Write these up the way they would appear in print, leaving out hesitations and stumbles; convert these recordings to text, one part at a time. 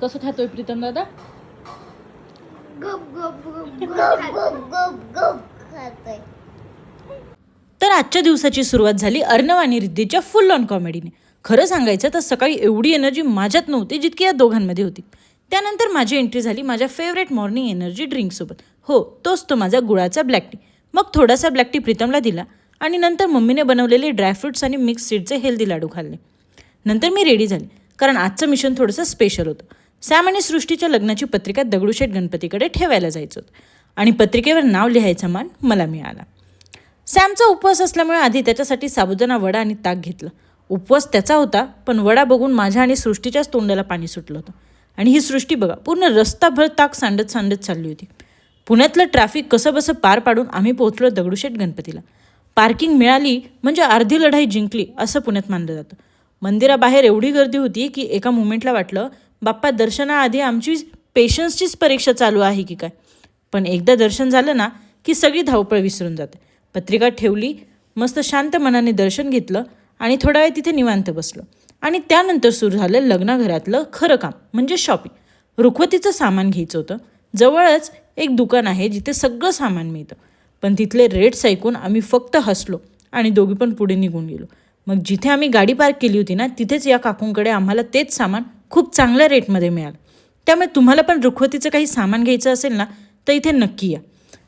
कसं खातोय प्रीतम दादा? तर आजच्या दिवसाची सुरुवात झाली अर्णव आणि रिद्धीच्या फुल ऑन कॉमेडीने. खरं सांगायचं तर सकाळी एवढी एनर्जी माझ्यात नव्हती जितकी या दोघांमध्ये होती. त्यानंतर माझी एंट्री झाली माझ्या फेवरेट मॉर्निंग एनर्जी ड्रिंकसोबत. हो, तोच तो माझा गुळाचा ब्लॅक टी. मग थोडासा ब्लॅक टी प्रीतमला दिला आणि नंतर मम्मीने बनवलेले ड्रायफ्रुट्स आणि मिक्स सीडचे हेल्दी लाडू खाल्ले. नंतर मी रेडी झाले, कारण आजचं मिशन थोडंसं स्पेशल होतं. सॅम आणि सृष्टीच्या लग्नाची पत्रिका दगडूशेठ गणपतीकडे ठेवायला जायचं होतं आणि पत्रिकेवर नाव लिहायचा मान मला मिळाला. सॅमचा उपवास असल्यामुळे आधी त्याच्यासाठी साबुदाणा वडा आणि ताक घेतलं. उपवास त्याचा होता, पण वडा बघून माझ्या आणि सृष्टीच्याच तोंडाला पाणी सुटलं होतं. आणि ही सृष्टी बघा, पूर्ण रस्ताभर ताक सांडत सांडत चालली होती. पुण्यातलं ट्रॅफिक कसंबसं पार पाडून आम्ही पोहोचलो दगडूशेठ गणपतीला. पार्किंग मिळाली म्हणजे अर्धी लढाई जिंकली असं पुण्यात मानलं जातं. मंदिराबाहेर एवढी गर्दी होती की एका मोमेंटला वाटलं बाप्पा दर्शनाआधी आमची पेशन्सचीच परीक्षा चालू आहे की काय. पण एकदा दर्शन झालं ना की सगळी धावपळ विसरून जाते. पत्रिका ठेवली, मस्त शांत मनाने दर्शन घेतलं आणि थोडा वेळ तिथे निवांत बसलं. आणि त्यानंतर सुरू झालं लग्नाघरातलं खरं काम, म्हणजे शॉपिंग. रुखवतीचं सामान घ्यायचं होतं. जवळच एक दुकान आहे जिथे सगळं सामान मिळतं. पण तिथले रेट्स ऐकून आम्ही फक्त हसलो आणि दोघी पण पुढे निघून गेलो. मग जिथे आम्ही गाडी पार्क केली होती ना, तिथेच या काकूंकडे आम्हाला तेच सामान खूप चांगल्या रेटमध्ये मिळालं. त्यामुळे तुम्हाला पण रुखवतीचं काही सामान घ्यायचं असेल ना तर इथे नक्की या.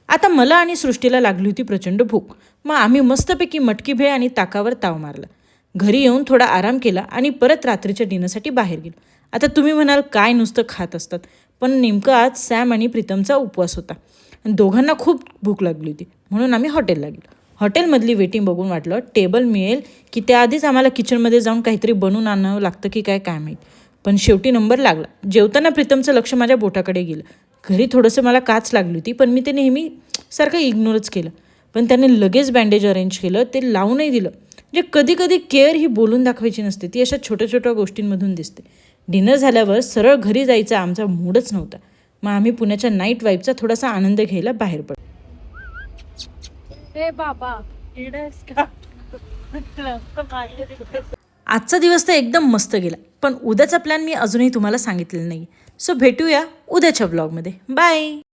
आता मला आणि सृष्टीला लागली होती प्रचंड भूक. मग आम्ही मस्तपैकी मटकी भेळ आणि ताकावर ताव मारला. घरी येऊन थोडा आराम केला आणि परत रात्रीच्या डिनरसाठी बाहेर गेलो. आता तुम्ही म्हणाल काय नुसतं खात असतात, पण नेमकं आज सॅम आणि प्रीतमचा उपवास होता आणि दोघांना खूप भूक लागली होती, म्हणून आम्ही हॉटेलला गेलो. हॉटेलमधली वेटिंग बघून वाटलं टेबल मिळेल की त्याआधीच आम्हाला किचनमध्ये जाऊन काहीतरी बनवून आणावं लागतं की काय माहीत. पण शेवटी नंबर लागला. जेवताना प्रीतमचं लक्ष माझ्या बोटाकडे गेलं. घरी थोडंसं मला काच लागली होती, पण मी ते नेहमी सारखं इग्नोरच केलं. पण त्याने लगेच बँडेज अरेंज केलं, ते लावूनही दिलं. म्हणजे कधी कधी केअर ही बोलून दाखवायची नसते, ती अशा छोट्या छोट्या गोष्टींमधून दिसते. डिनर झाल्यावर सरळ घरी जायचा आमचा मूडच नव्हता. मग आम्ही पुण्याच्या नाईट वाईबचा थोडासा आनंद घ्यायला बाहेर पडलो. आजचा दिवस तर एकदम मस्त गेला, पण उद्याचा प्लॅन मी अजूनही तुम्हाला सांगितलेला नाही. सो भेटूया उद्याच्या ब्लॉगमध्ये. बाय.